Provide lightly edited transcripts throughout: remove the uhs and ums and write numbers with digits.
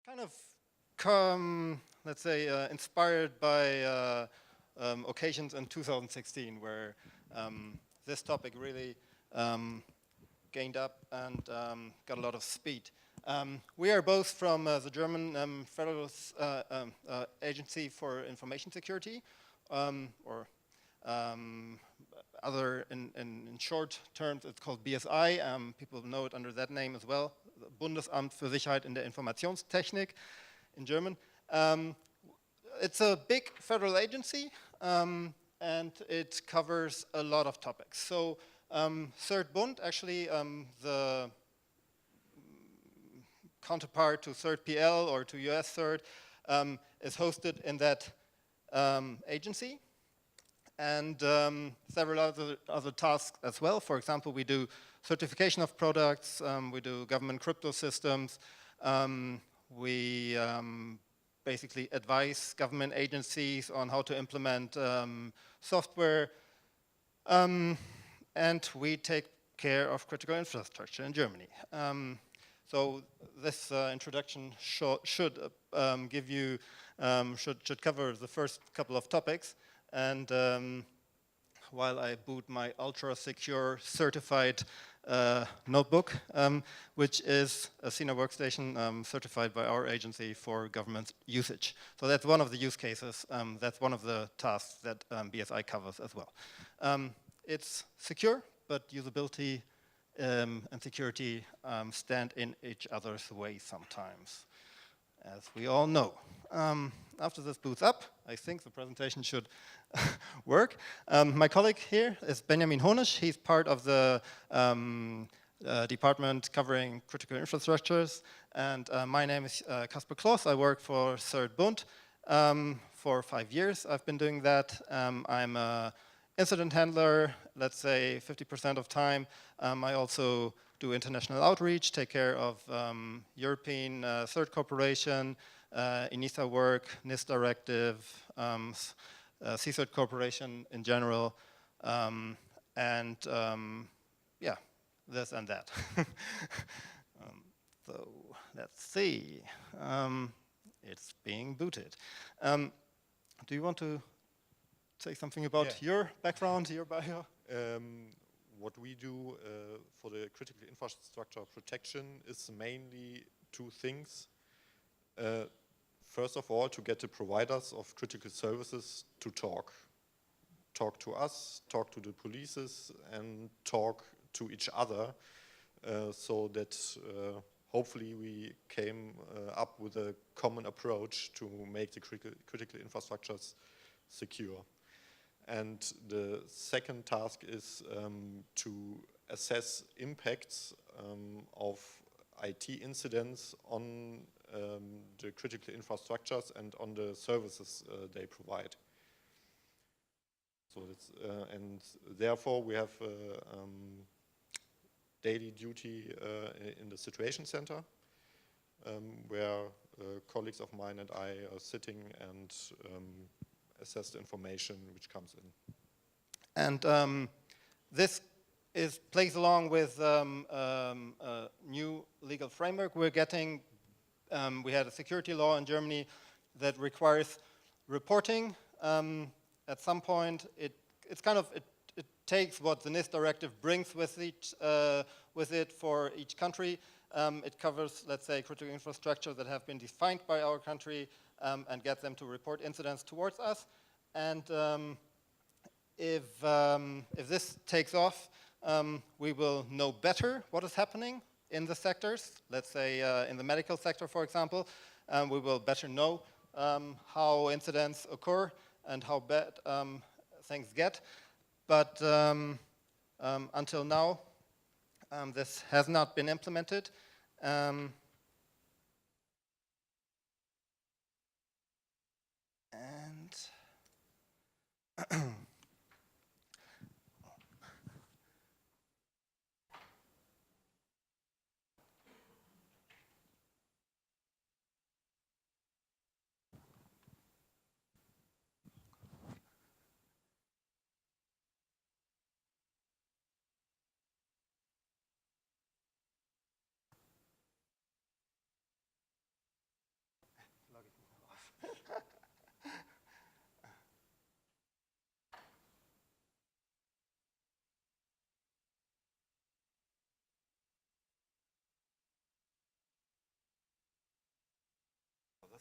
kind of let's say, inspired by occasions in 2016 where this topic really gained up and got a lot of speed. We are both from the German Federal Agency for Information Security, or other, in short terms, it's called BSI. People know it under that name as well, Bundesamt für Sicherheit in der Informationstechnik in German. It's a big federal agency, and it covers a lot of topics. So Third Bund, actually the counterpart to Third PL or to US Third, is hosted in that agency. And several other tasks as well. For example, we do certification of products, we do government crypto systems, we basically advise government agencies on how to implement software, and we take care of critical infrastructure in Germany. So this introduction should give you, should cover the first couple of topics. And while I boot my ultra-secure certified notebook, which is a Sina workstation certified by our agency for government usage. So that's one of the use cases. That's one of the tasks that BSI covers as well. It's secure, but usability and security stand in each other's way sometimes, as we all know. After this boots up, I think the presentation should work. My colleague here is Benjamin Honisch. He's part of the department covering critical infrastructures. And my name is Kaspar Clos. I work for Third Bund for 5 years. I've been doing that. I'm an incident handler, let's say 50% of time. I also do international outreach, take care of European third cooperation, ENISA work, NIST directive, CSIRT cooperation in general, and yeah, this and that. So let's see. It's being booted. Do you want to say something about your background, your bio? What we do for the critical infrastructure protection is mainly two things. First of all, to get the providers of critical services to talk to us, talk to the polices, and talk to each other, so that hopefully we came up with a common approach to make the critical infrastructures secure. And the second task is to assess impacts of IT incidents on the critical infrastructures and on the services they provide. So it's, and therefore we have daily duty in the situation center, where colleagues of mine and I are sitting and assess the information which comes in. And this plays along with a new legal framework we're getting. We had a security law in Germany that requires reporting. At some point, it takes what the NIST directive brings with it for each country. It covers, let's say, critical infrastructure that have been defined by our country, and get them to report incidents towards us. And if this takes off, we will know better what is happening in the sectors. Let's say in the medical sector, for example, we will better know how incidents occur and how bad things get. But until now, this has not been implemented. And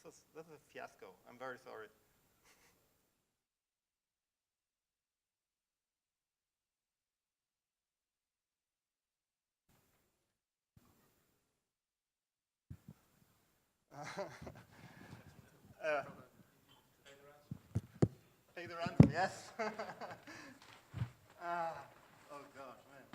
this is a fiasco. I'm very sorry. Pay the ransom, yes. Oh gosh, man.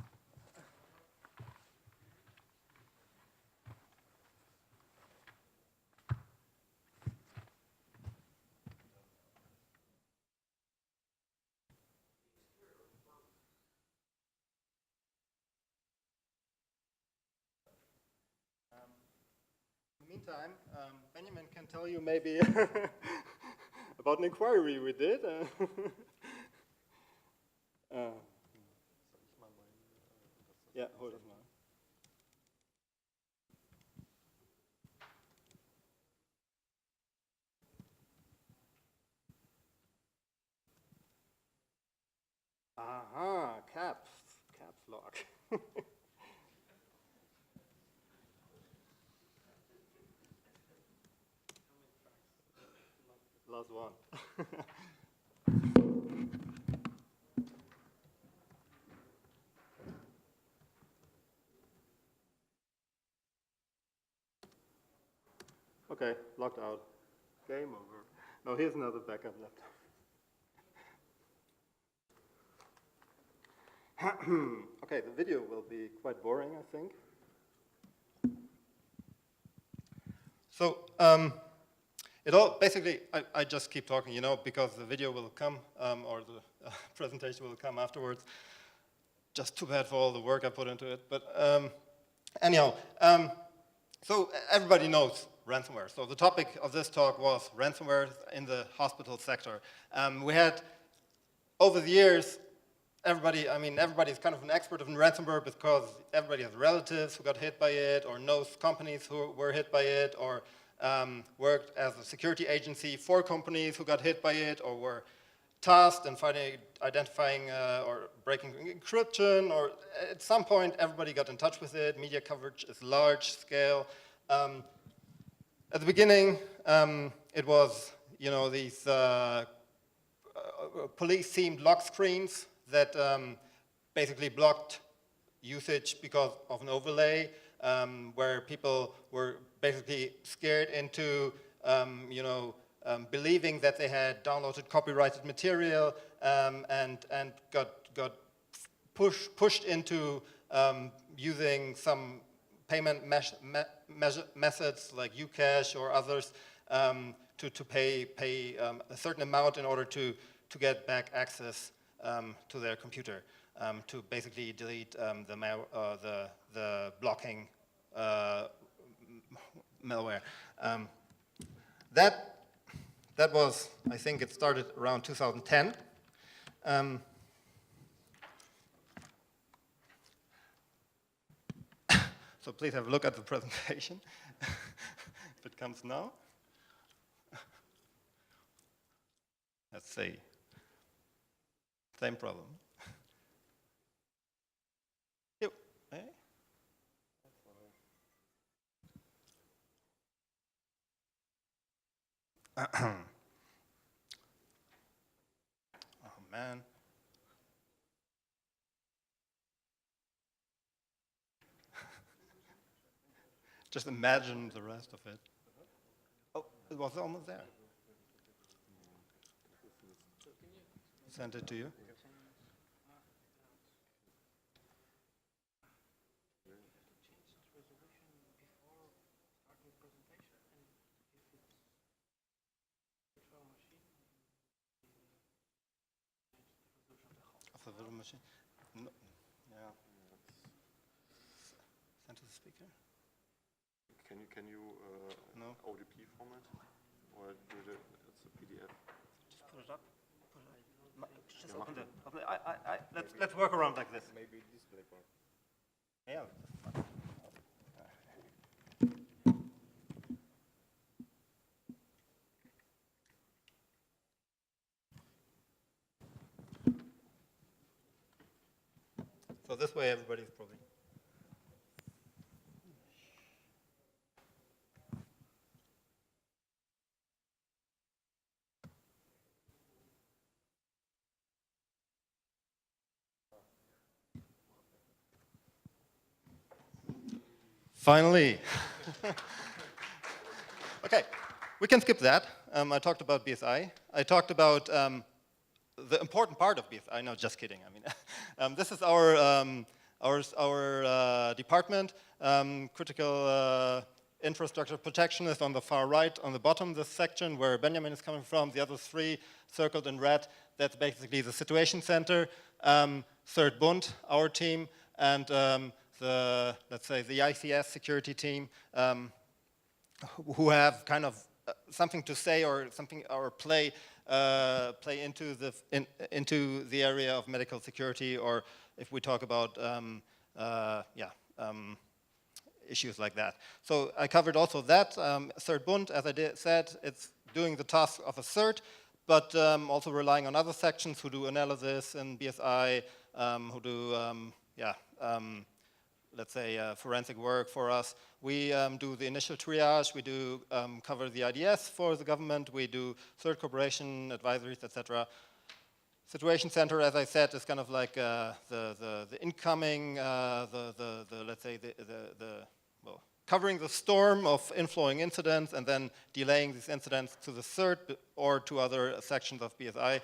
In the meantime, Benjamin can tell you maybe about an inquiry we did. Yeah, hold on. Aha, caps lock. Last one. Okay, locked out. Game over. No, here's another backup laptop. Okay, the video will be quite boring, I think. So, it all, basically, I just keep talking, you know, because the video will come, or the presentation will come afterwards. Just too bad for all the work I put into it. But anyhow, so everybody knows ransomware. So the topic of this talk was ransomware in the hospital sector. We had, over the years, everybody's kind of an expert in ransomware because everybody has relatives who got hit by it, or knows companies who were hit by it, or worked as a security agency for companies who got hit by it, or were tasked in identifying or breaking encryption, or at some point everybody got in touch with it. Media coverage is large scale. At the beginning, it was, you know, these police-themed lock screens that basically blocked usage because of an overlay, where people were basically scared into, you know, believing that they had downloaded copyrighted material, and got pushed into using some payment methods like Ucash or others to pay a certain amount in order to get back access to their computer, to basically delete the blocking malware. That was, I think it started around 2010. So please have a look at the presentation, if it comes now. Let's see. Same problem. Yep. Hey. Oh man. Just imagine the rest of it. Oh, it was almost there. Sent it to you. Of the virtual machine? No. Yeah. Send to the speaker? Can you No. ODP format, or do it's a PDF? Just put it up. Just open the. Let's work around like this. Maybe display part. Yeah. So this way everybody's probably. Finally. Okay, we can skip that. I talked about BSI. I talked about the important part of BSI. No, just kidding. I mean, this is our department. Critical infrastructure protection is on the far right, on the bottom, this section where Benjamin is coming from. The other three circled in red, that's basically the situation center. Third Bund, our team, and let's say the ICS security team, who have kind of something to say or something or play into the area of medical security, or if we talk about issues like that. So I covered also that. Third Bund, as I said, it's doing the task of a third, but also relying on other sections who do analysis in BSI, who do let's say forensic work for us. We do the initial triage, we do cover the IDS for the government, we do third cooperation, advisories, etc. Situation center, as I said, is kind of like the incoming, let's say well, covering the storm of inflowing incidents and then delaying these incidents to the third or to other sections of BSI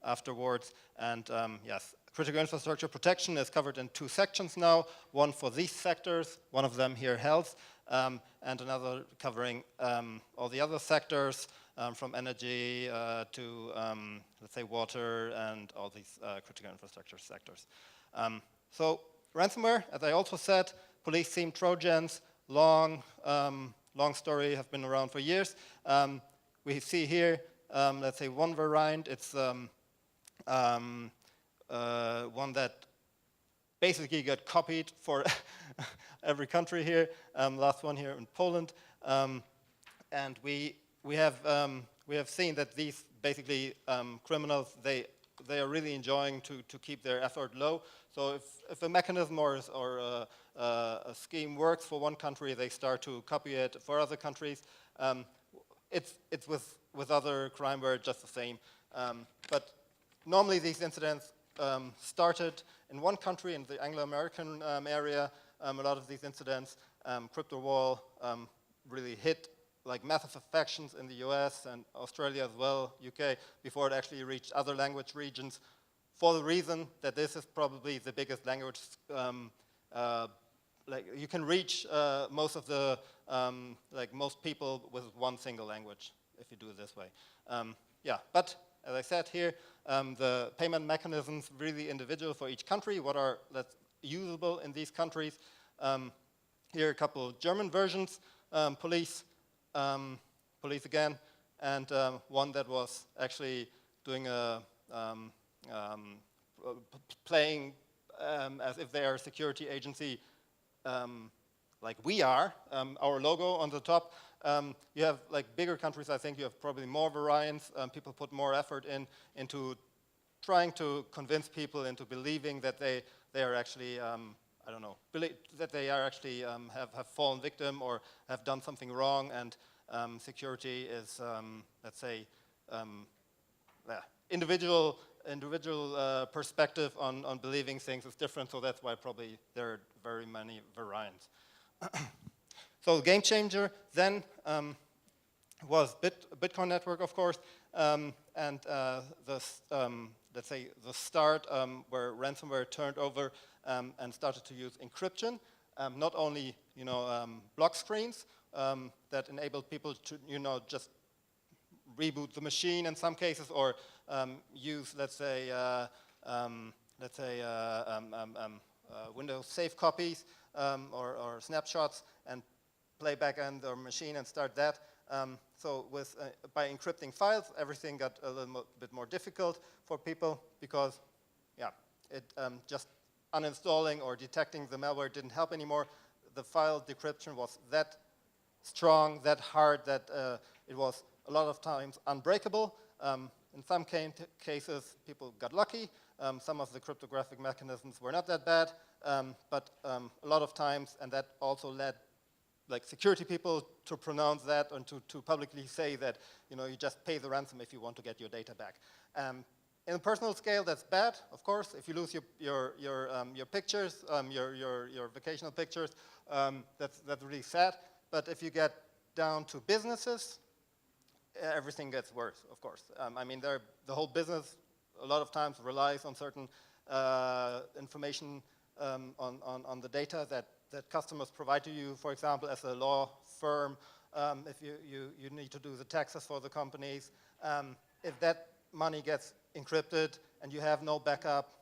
afterwards. And yes, critical infrastructure protection is covered in two sections now, one for these sectors, one of them here health, and another covering all the other sectors, from energy to, let's say, water and all these critical infrastructure sectors. So ransomware, as I also said, police-themed Trojans, long story, have been around for years. We see here, let's say, one variant. It's one that basically got copied for every country here. Last one here in Poland, and we have seen that these basically criminals, they are really enjoying to keep their effort low. So if a mechanism or a scheme works for one country, they start to copy it for other countries. It's with other crimeware just the same. But normally these incidents started in one country, in the Anglo-American area. A lot of these incidents, crypto wall, really hit like massive affections in the US and Australia as well, UK, before it actually reached other language regions, for the reason that this is probably the biggest language. Like you can reach most of the most people with one single language if you do it this way. Yeah, but as I said here, the payment mechanisms really individual for each country. What are usable in these countries? Here are a couple German versions, police again, and one that was actually doing a playing as if they are a security agency, like we are. Our logo on the top. You have like bigger countries. I think you have probably more variants. People put more effort into trying to convince people into believing that they are actually I don't know, that they are actually have fallen victim or have done something wrong, and security is let's say individual perspective on believing things is different. So that's why probably there are very many variants. So the game changer then was Bitcoin network, of course, and let's say the start where ransomware turned over and started to use encryption, not only block screens that enabled people to just reboot the machine in some cases, or use let's say Windows safe copies or snapshots and play back on their machine and start that. So by encrypting files, everything got a little bit more difficult for people because, yeah, just uninstalling or detecting the malware didn't help anymore. The file decryption was that strong, that hard, that it was a lot of times unbreakable. In some cases, people got lucky. Some of the cryptographic mechanisms were not that bad, but a lot of times, and that also led like security people to pronounce that and to publicly say that you just pay the ransom if you want to get your data back. In a personal scale, that's bad, of course. If you lose your pictures, your vacational pictures, that's really sad. But if you get down to businesses, everything gets worse, of course. I mean, the whole business a lot of times relies on certain information on the data that customers provide to you. For example, as a law firm, if you need to do the taxes for the companies, if that money gets encrypted and you have no backup,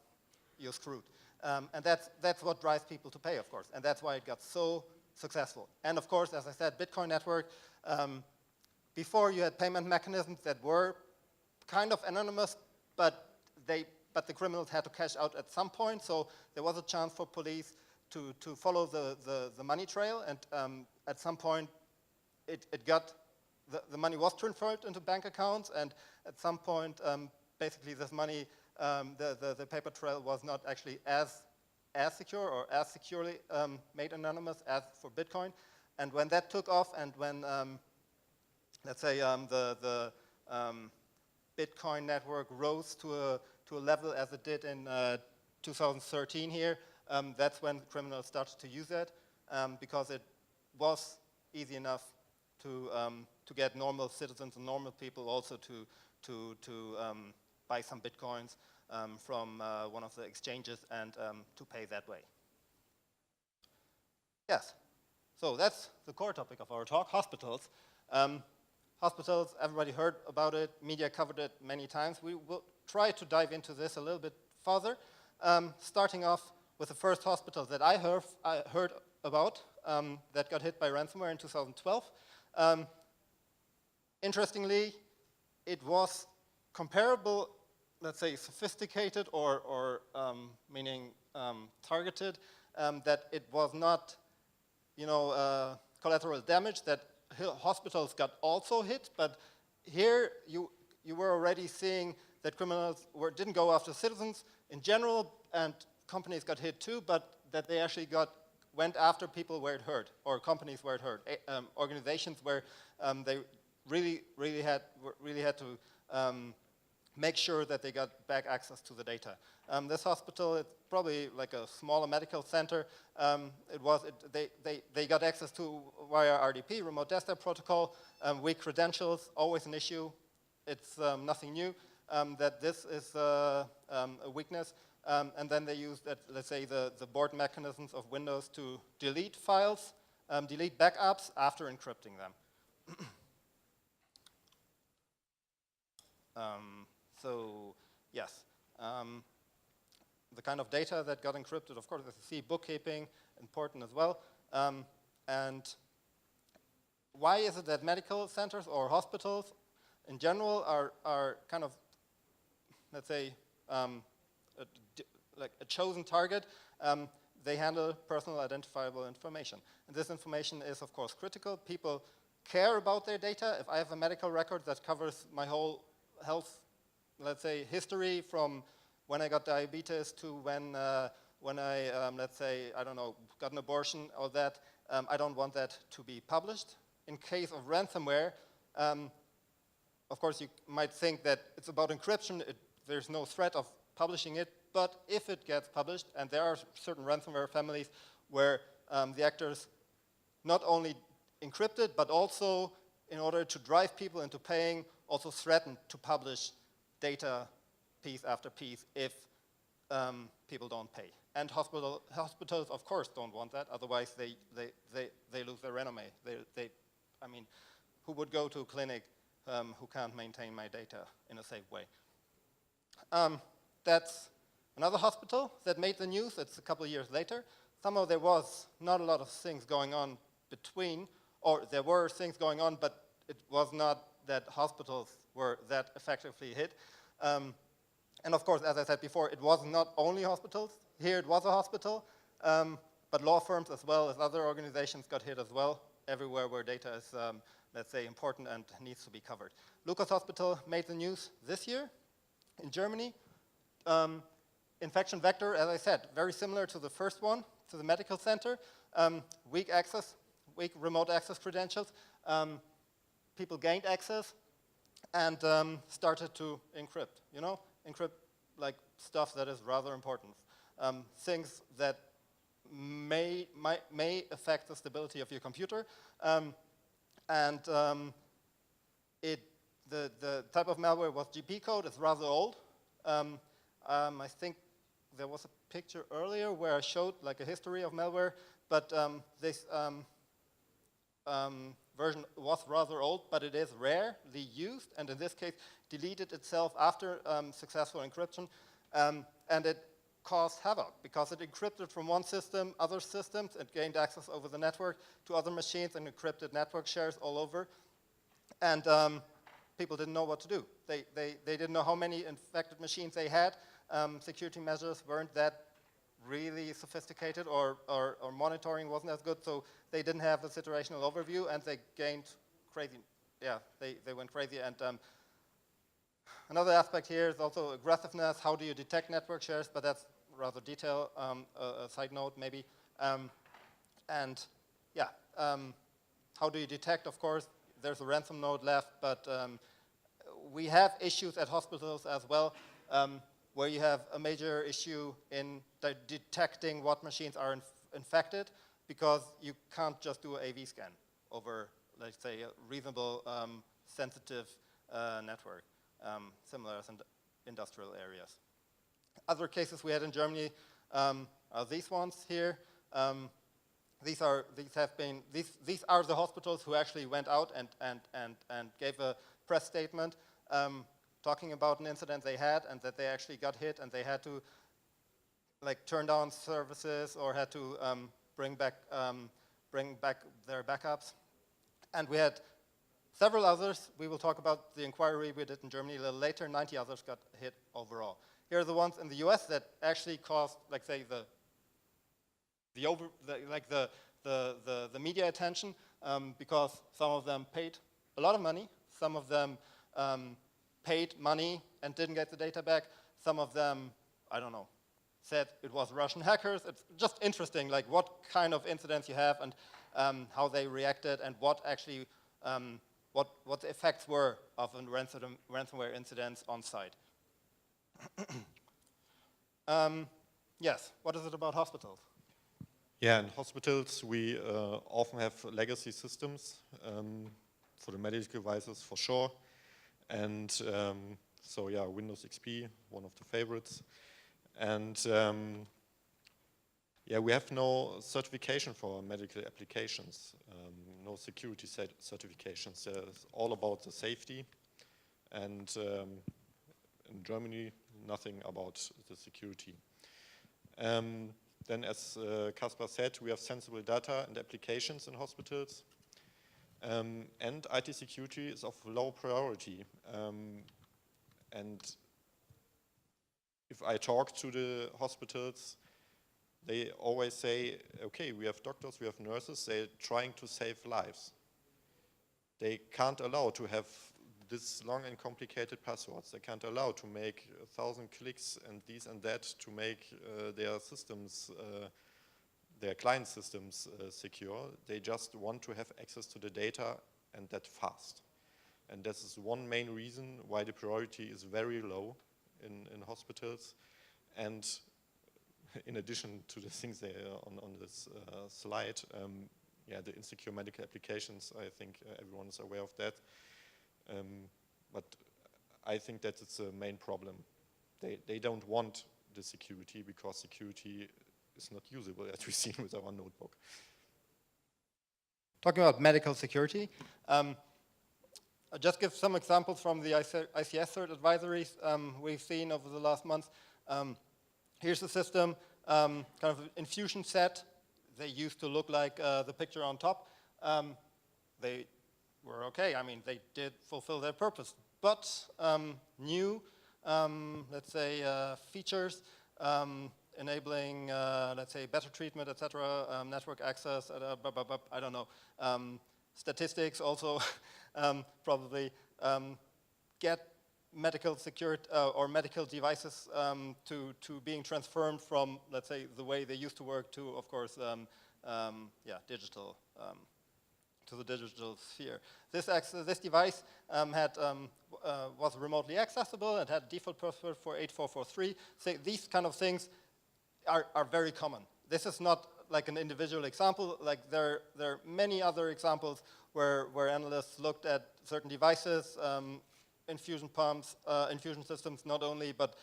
you're screwed. And that's what drives people to pay, of course. And that's why it got so successful. And of course, as I said, Bitcoin network, before you had payment mechanisms that were kind of anonymous, but the criminals had to cash out at some point, so there was a chance for police to follow the money trail, and at some point the money was transferred into bank accounts, and at some point basically this money, the paper trail was not actually as secure or as securely made anonymous as for Bitcoin. And when that took off, and when let's say the Bitcoin network rose to a level as it did in 2013 here, that's when criminals started to use it, because it was easy enough to get normal citizens and normal people also to buy some Bitcoins from one of the exchanges and to pay that way. Yes, so that's the core topic of our talk, hospitals. Hospitals, everybody heard about it, media covered it many times. We will try to dive into this a little bit further, starting off with the first hospital that I heard about that got hit by ransomware in 2012. Interestingly, it was comparable, let's say, sophisticated or meaning targeted, that it was not, collateral damage that hospitals got also hit, but here you were already seeing that criminals didn't go after citizens in general, and companies got hit too, but that they actually went after people where it hurt, or companies where it hurt, organizations where they really had to make sure that they got back access to the data. This hospital, it's probably like a smaller medical center. They got access to via RDP, remote desktop protocol, weak credentials, always an issue. It's nothing new that this is a weakness. And then they used, let's say, the board mechanisms of Windows to delete files, delete backups after encrypting them. So yes, the kind of data that got encrypted, of course, as you see, bookkeeping, important as well. And why is it that medical centers or hospitals in general are kind of, let's say, like a chosen target? They handle personal identifiable information. And this information is, of course, critical. People care about their data. If I have a medical record that covers my whole health, let's say, history from when I got diabetes to when I, let's say, I don't know, got an abortion or that, I don't want that to be published. In case of ransomware, of course, you might think that it's about encryption. There's no threat of publishing it, but if it gets published, and there are certain ransomware families where the actors not only encrypted, but also, in order to drive people into paying, also threaten to publish data piece after piece if people don't pay. And hospitals, of course, don't want that. Otherwise, they lose their renommee. I mean, who would go to a clinic who can't maintain my data in a safe way? That's another hospital that made the news. It's a couple of years later. Somehow there was not a lot of things going on between, or there were things going on, but it was not that hospitals were that effectively hit. And of course, as I said before, it was not only hospitals. Here it was a hospital, but law firms as well as other organizations got hit as well, everywhere where data is, let's say, important and needs to be covered. Lucas Hospital made the news this year in Germany. Infection vector, as I said, very similar to the first one, to the medical center. Weak access, weak remote access credentials. People gained access and started to encrypt. encrypt like stuff that is rather important, things that may affect the stability of your computer, the type of malware was GP code. It's rather old. I think there was a picture earlier where I showed like a history of malware, but this version was rather old, but it is rarely used, and in this case deleted itself after successful encryption, and it caused havoc because it encrypted from one system, other systems, it gained access over the network to other machines and encrypted network shares all over, and people didn't know what to do. They didn't know how many infected machines they had. Security measures weren't that really sophisticated, or monitoring wasn't as good, so they didn't have a situational overview, and they gained crazy, they went crazy. And another aspect here is also aggressiveness. How do you detect network shares? But that's rather detail, a side note maybe. How do you detect? Of course, there's a ransom node left, but we have issues at hospitals as well, where you have a major issue in detecting what machines are infected, because you can't just do an AV scan over, let's say, a reasonable, sensitive network, similar as in industrial areas. Other cases we had in Germany are these ones here. These are the hospitals who actually went out and gave a press statement talking about an incident they had, and that they actually got hit, and they had to like turn down services or had to bring back their backups. And we had several others. We will talk about the inquiry we did in Germany a little later. 90 others got hit overall. Here are the ones in the US that actually caused, like, say, the media attention, because some of them paid a lot of money, some of them paid money and didn't get the data back, some of them, I don't know, said it was Russian hackers. It's just interesting, like what kind of incidents you have, and how they reacted, and what actually, what the effects were of a ransomware incidents on site. Yes, what is it about hospitals? Yeah, in hospitals we often have legacy systems for the medical devices for sure, and so yeah, Windows XP, one of the favorites, and yeah, we have no certification for medical applications, no security certifications. It's all about the safety, and in Germany, nothing about the security. Then, as Kaspar said, we have sensible data and applications in hospitals, and IT security is of low priority. And if I talk to the hospitals, they always say, okay, we have doctors, we have nurses, they're trying to save lives. They can't allow to have this long and complicated passwords. They can't allow to make 1,000 clicks and these and that to make their systems, their client systems secure. They just want to have access to the data, and that fast. And this is one main reason why the priority is very low in hospitals. And in addition to the things there on this slide, yeah, the insecure medical applications, I think everyone is aware of that. But I think that it's a main problem. They don't want the security, because security is not usable, as we've seen with our notebook. Talking about medical security, I'll just give some examples from the ICS cert advisories we've seen over the last month. Here's the system, kind of an infusion set. They used to look like the picture on top. They were okay. I mean, they did fulfill their purpose. But new, let's say, features enabling, let's say, better treatment, etc., network access, I don't know, statistics also, probably get medical security or medical devices to being transformed from, let's say, the way they used to work to, of course, yeah, digital to the digital sphere. This device was remotely accessible and had default password for 8443. So these kind of things are very common. This is not like an individual example. Like there are many other examples where analysts looked at certain devices, infusion pumps, infusion systems not only, but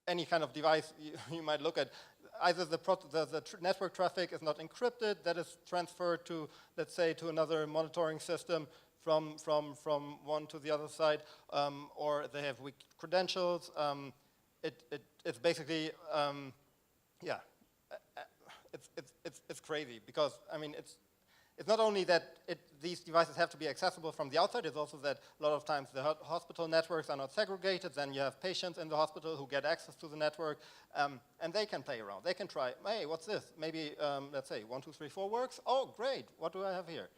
any kind of device you might look at. Either the network traffic is not encrypted, that is transferred to, let's say, to another monitoring system from one to the other side, or they have weak credentials. It's basically, yeah, it's crazy because, I mean, it's not only that these devices have to be accessible from the outside, it's also that a lot of times the hospital networks are not segregated, then you have patients in the hospital who get access to the network, and they can play around. They can try, hey, what's this? Maybe, let's say, 1, 2, 3, 4 works. Oh, great, what do I have here?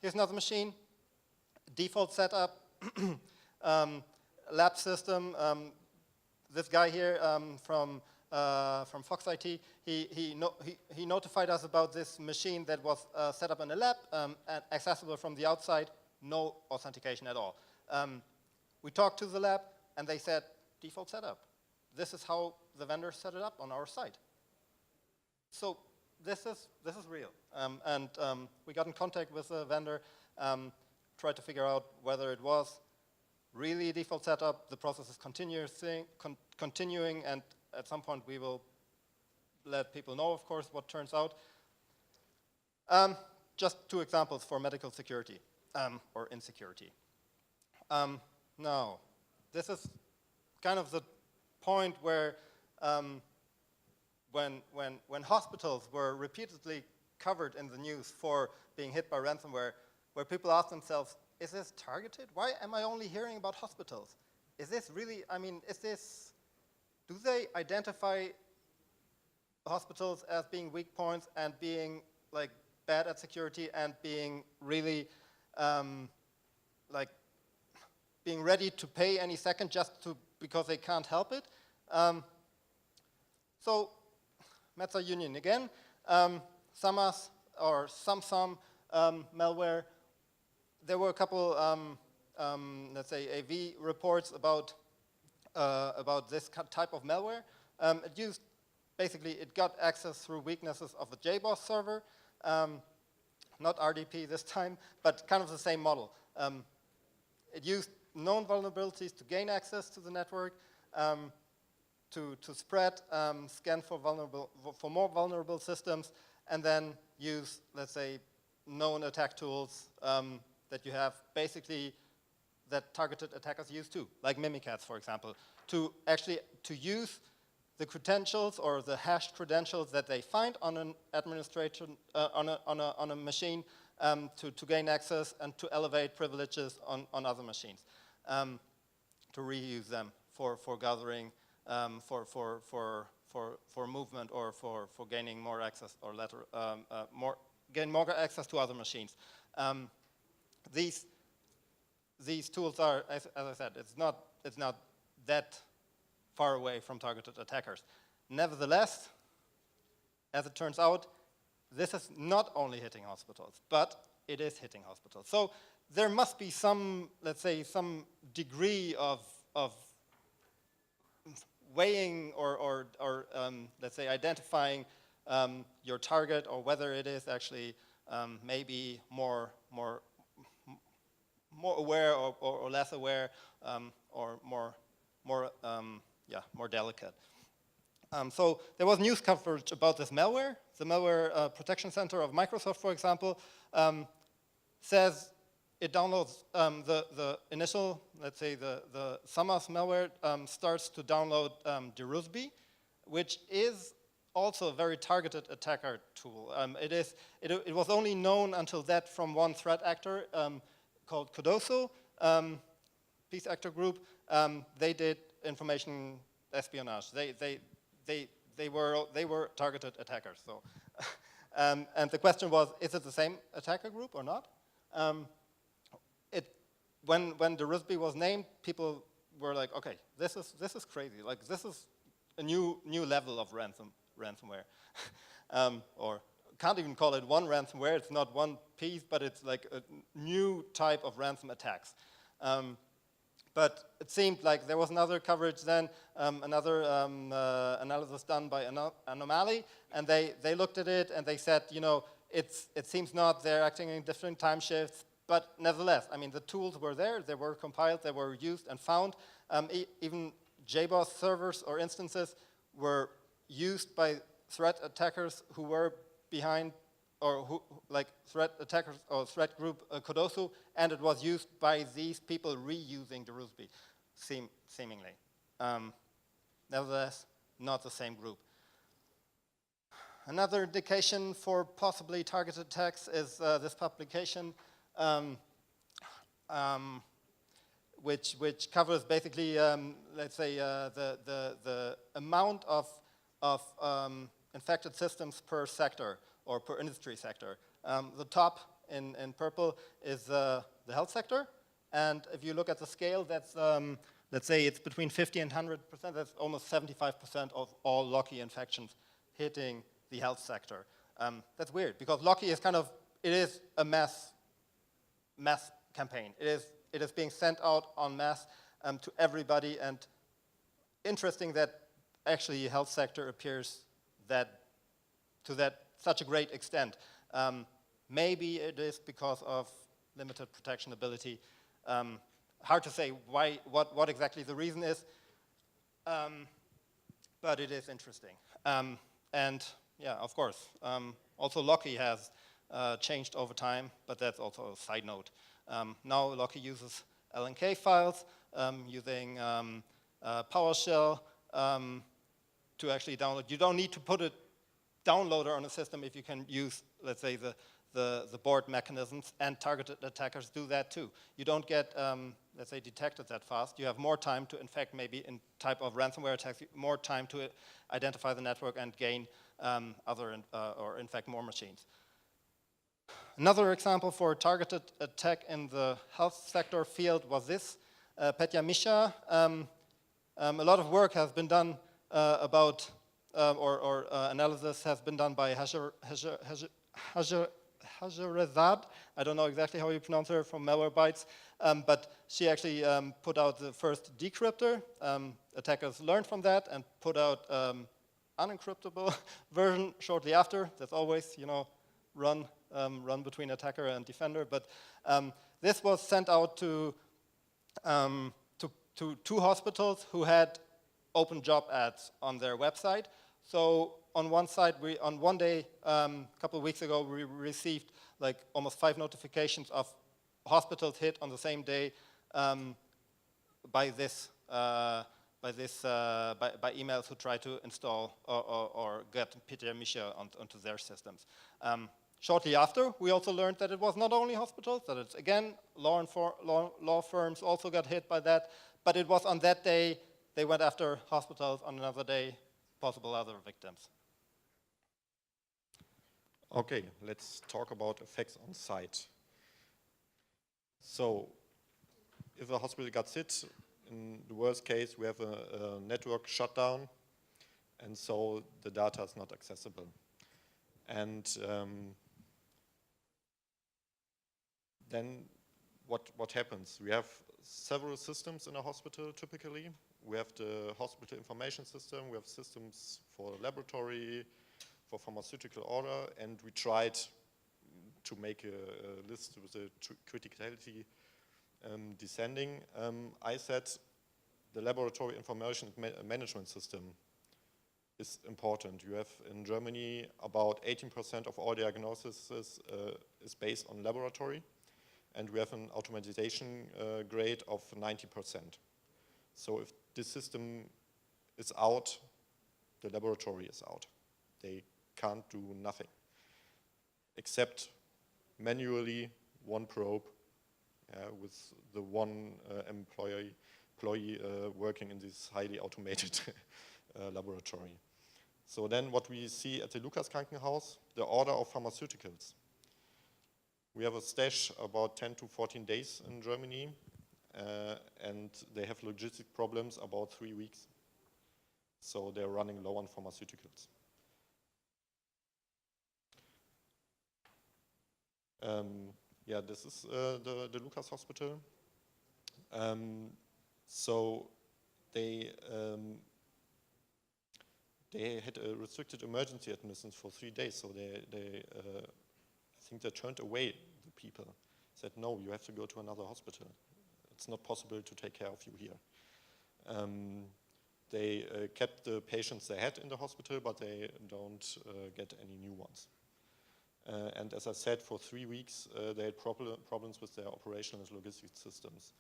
Here's another machine, default setup, lab system. This guy here from Fox IT, he notified us about this machine that was set up in a lab and accessible from the outside, no authentication at all. We talked to the lab and they said, default setup. This is how the vendor set it up on our site. So this is real. We got in contact with the vendor, tried to figure out whether it was really a default setup. The process is continuing, and at some point we will let people know, of course, what turns out. Just 2 examples for medical security or insecurity. Now, this is kind of the point where when hospitals were repeatedly covered in the news for being hit by ransomware, where people ask themselves, is this targeted? Why am I only hearing about hospitals? Is this really, I mean, do they identify hospitals as being weak points and being like bad at security and being really like being ready to pay any second just because they can't help it? So Metza Union again, SAMAS or SamSam malware. There were a couple, let's say, AV reports about this type of malware. It got access through weaknesses of the JBoss server, not RDP this time, but kind of the same model. It used known vulnerabilities to gain access to the network, to spread, scan for more vulnerable systems, and then use, let's say, known attack tools that you have basically that targeted attackers use too, like Mimikatz, for example, to use the credentials or the hashed credentials that they find on an administration on a machine to gain access and to elevate privileges on other machines, to reuse them for gathering, for movement or for gaining more access or gain more access to other machines. These tools are, as I said, it's not that far away from targeted attackers. Nevertheless, as it turns out, this is not only hitting hospitals, but it is hitting hospitals. So there must be some, let's say, some degree of weighing or let's say, identifying your target or whether it is actually maybe more aware or less aware or more delicate. So there was news coverage about this malware. The Malware Protection Center of Microsoft, for example, says it downloads the initial, let's say the SAMAS malware starts to download D1S1, which is also a very targeted attacker tool. It was only known until that from one threat actor called Codoso, peace actor group. They did information espionage. They were targeted attackers. So, and the question was, is it the same attacker group or not? When D1S1 was named, people were like, okay, this is crazy. Like this is a new level of ransomware, or can't even call it one ransomware. It's not one piece, but it's like a new type of ransom attacks. But it seemed like there was another coverage then, another analysis done by Anomaly, and they looked at it and they said, you know, it seems not, they're acting in different time shifts, but nevertheless, I mean, the tools were there, they were compiled, they were used and found. Even JBoss servers or instances were used by threat attackers who were behind, or who, like threat attackers or threat group Kodosu, and it was used by these people reusing the Rusby, seemingly. Nevertheless, not the same group. Another indication for possibly targeted attacks is this publication, which covers basically, let's say, the amount of infected systems per sector or per industry sector. The top in purple is the health sector, and if you look at the scale, that's let's say it's between 50 and 100%. That's almost 75% of all Locky infections hitting the health sector. That's weird because Locky is kind of, it is a mass campaign. It is being sent out en masse to everybody, and interesting that actually health sector appears to such a great extent. Maybe it is because of limited protection ability. Hard to say what exactly the reason is, but it is interesting. And yeah, of course, also Locky has changed over time, but that's also a side note. Now Locky uses LNK files using PowerShell to actually download. You don't need to put a downloader on a system if you can use, let's say, the board mechanisms, and targeted attackers do that too. You don't get, let's say, detected that fast. You have more time to infect, maybe in type of ransomware attacks, more time to identify the network and gain or infect more machines. Another example for targeted attack in the health sector field was this, Petya Misha. A lot of work has been done about, analysis has been done by Hajarazad. I don't know exactly how you pronounce her, from Malwarebytes, but she actually put out the first decryptor. Attackers learned from that and put out unencryptable version shortly after. That's always, you know, run between attacker and defender. But this was sent out to 2 hospitals who had open job ads on their website. So on one side, on one day, a couple of weeks ago, we received like almost 5 notifications of hospitals hit on the same day by emails who try to install or get Petya Misha onto their systems. Shortly after, we also learned that it was not only hospitals, that it's again law firms also got hit by that, but it was on that day they went after hospitals, on another day possible other victims. Okay, let's talk about effects on site. So, if a hospital gets hit, in the worst case, we have a network shutdown, and so the data is not accessible. And then what happens? We have several systems in a hospital, typically. We have the hospital information system, we have systems for laboratory, for pharmaceutical order, and we tried to make a list with the criticality descending. I said the laboratory information management system is important. You have in Germany about 18% of all diagnosis is based on laboratory, and we have an automatization grade of 90%. So if this system is out, the laboratory is out. They can't do nothing except manually one probe with the one employee working in this highly automated laboratory. So then what we see at the Lukas Krankenhaus, the order of pharmaceuticals. We have a stash about 10 to 14 days in Germany, and they have logistic problems about 3 weeks. So they're running low on pharmaceuticals. Yeah, this is the Lucas Hospital. So they had a restricted emergency admissions for 3 days. So I think they turned away the people. Said, no, you have to go to another hospital. It's not possible to take care of you here. They kept the patients they had in the hospital, but they don't get any new ones. And as I said, for 3 weeks, they had problems with their operational and logistics systems.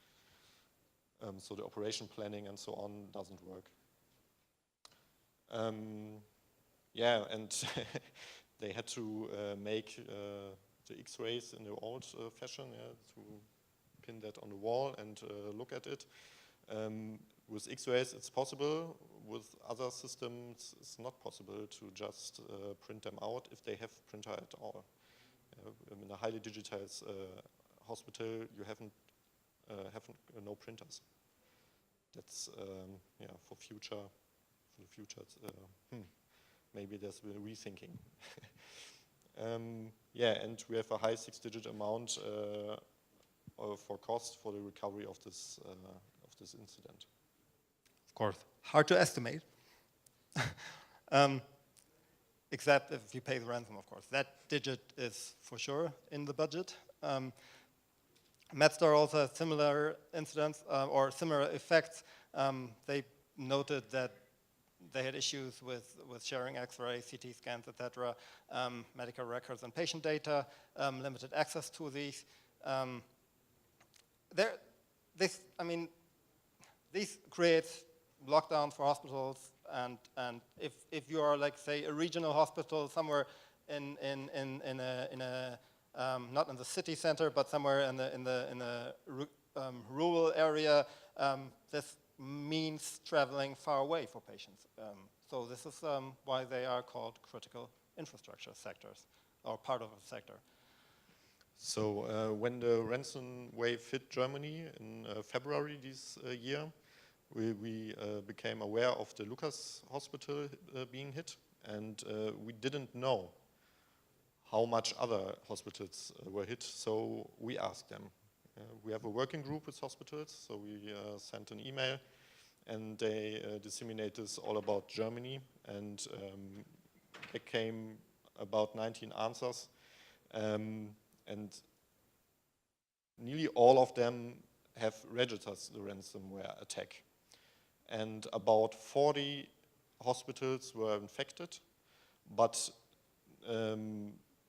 So the operation planning and so on doesn't work. Yeah, and they had to make the X-rays in the old fashion, to pin that on the wall and look at it. With X-rays, it's possible. With other systems, it's not possible to just print them out if they have printer at all. In a highly digitized hospital, you have no printers. That's yeah, for the future. Maybe there's a rethinking. Yeah, and we have a high 6-digit amount for cost for the recovery of this incident. Of course, hard to estimate, except if you pay the ransom, of course. That digit is for sure in the budget. MedStar also has similar incidents or similar effects. They noted that they had issues with sharing X-rays, CT scans, etc., medical records and patient data, limited access to these. This creates lockdowns for hospitals, and if you are, like, say, a regional hospital somewhere in a not in the city center, but somewhere in the rural area, this means traveling far away for patients. So this is why they are called critical infrastructure sectors, or part of a sector. So when the ransom wave hit Germany in February this year, we became aware of the Lucas Hospital being hit, and we didn't know how much other hospitals were hit, so we asked them. We have a working group with hospitals, so we sent an email, and they disseminate this all about Germany, and it came about 19 answers, and nearly all of them have registered the ransomware attack. And about 40 hospitals were infected, but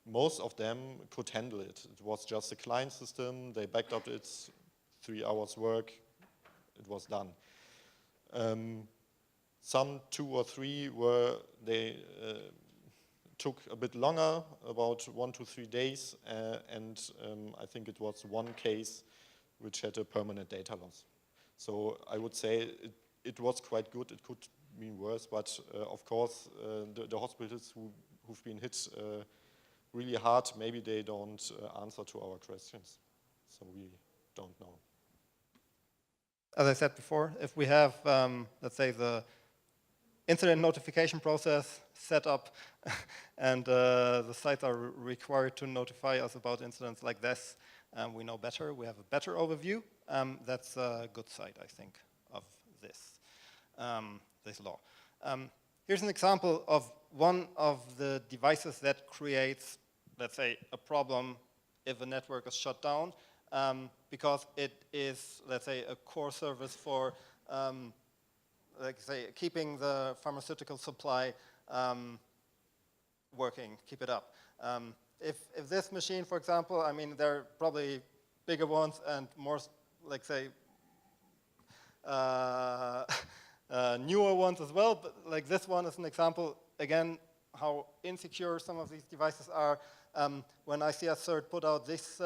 most of them could handle it. It was just a client system, they backed up its 3 hours work, it was done. Some 2 or 3 they took a bit longer, about 1 to 3 days, and I think it was 1 case which had a permanent data loss. So I would say it was quite good. It could be worse, but of course the hospitals who've been hit really hard, maybe they don't answer to our questions, so we don't know. As I said before, if we have, let's say, the incident notification process set up and the sites are required to notify us about incidents like this, we know better, we have a better overview. That's a good side, I think, of this law. Here's an example of one of the devices that creates, let's say, a problem if a network is shut down, because it is, let's say, a core service for, like, say, keeping the pharmaceutical supply working, keep it up. If this machine, for example, I mean, there are probably bigger ones and more, like, say, newer ones as well, but like this one is an example, again, how insecure some of these devices are. When ICS-CERT put out this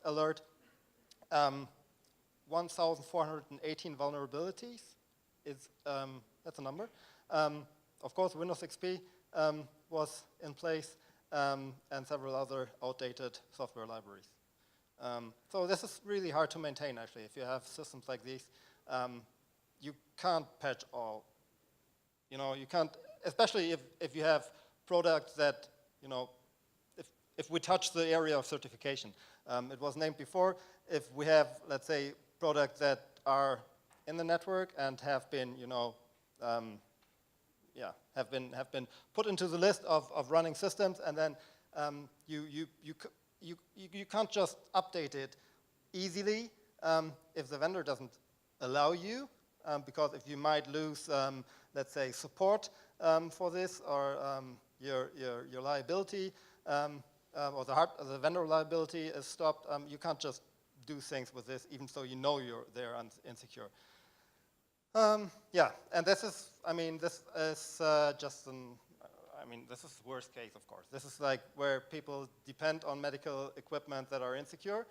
alert, 1,418 vulnerabilities is, that's a number. Of course, Windows XP was in place, and several other outdated software libraries. So this is really hard to maintain, actually. If you have systems like these, you can't patch all. You know, you can't, especially if you have products that, you know, if we touch the area of certification. It was named before. If we have, let's say, products that are in the network and have been, you know, have been put into the list of running systems, and then you can't just update it easily if the vendor doesn't allow you, because if you might lose, let's say, support for this, or your liability, or the vendor liability is stopped. You can't just do things with this, even though you know they're insecure. Yeah, and this is, I mean, this is just an, I mean, this is the worst case, of course. This is like where people depend on medical equipment that are insecure.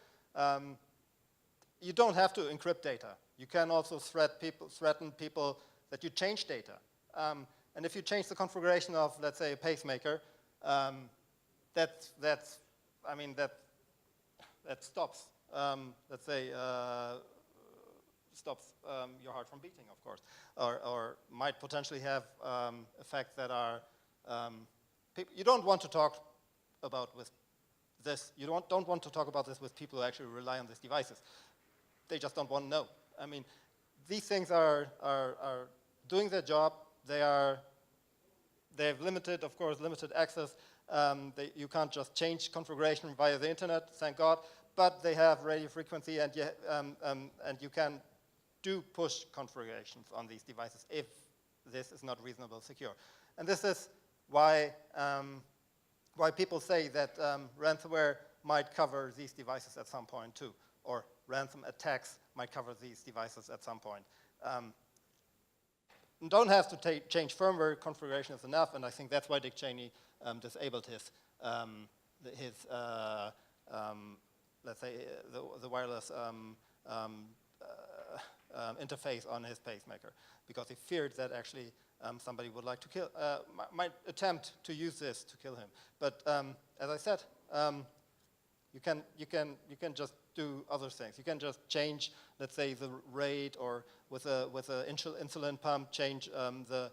You don't have to encrypt data. You can also threaten people that you change data. And if you change the configuration of, let's say, a pacemaker, that stops, let's say, stops your heart from beating, of course, or might potentially have effects that are, you don't want to talk about with this. You don't want to talk about this with people who actually rely on these devices. They just don't want to know. I mean, these things are doing their job. They have limited, of course, limited access. You can't just change configuration via the internet, thank God, but they have radio frequency, and you can do push configurations on these devices if this is not reasonably secure. And this is why people say that ransomware might cover these devices at some point too, or ransom attacks might cover these devices at some point. You don't have to change firmware, configuration is enough, and I think that's why Dick Cheney disabled his let's say, the wireless interface on his pacemaker, because he feared that actually somebody would like to kill, might attempt to use this to kill him. But as I said, you can just do other things. You can just change, let's say, the rate, or with a insulin pump, change the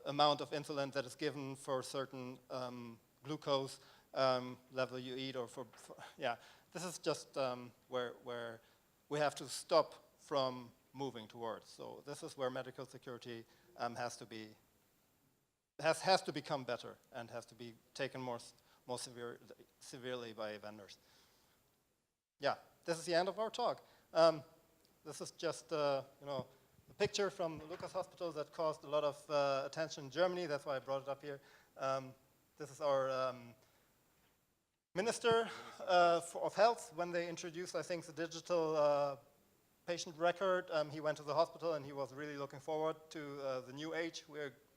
amount of insulin that is given for certain glucose level you eat, or for yeah. This is just where we have to stop from moving towards. So this is where medical security has to become better, and has to be taken more severely by vendors. Yeah, this is the end of our talk. This is just a picture from Lucas Hospital that caused a lot of attention in Germany. That's why I brought it up here. This is our Minister of Health when they introduced, I think, the digital patient record. He went to the hospital and he was really looking forward to the new age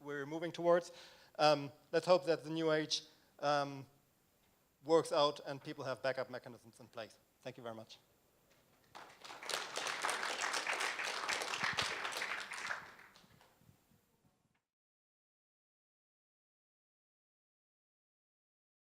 we're moving towards. Let's hope that the new age works out and people have backup mechanisms in place. Thank you very much.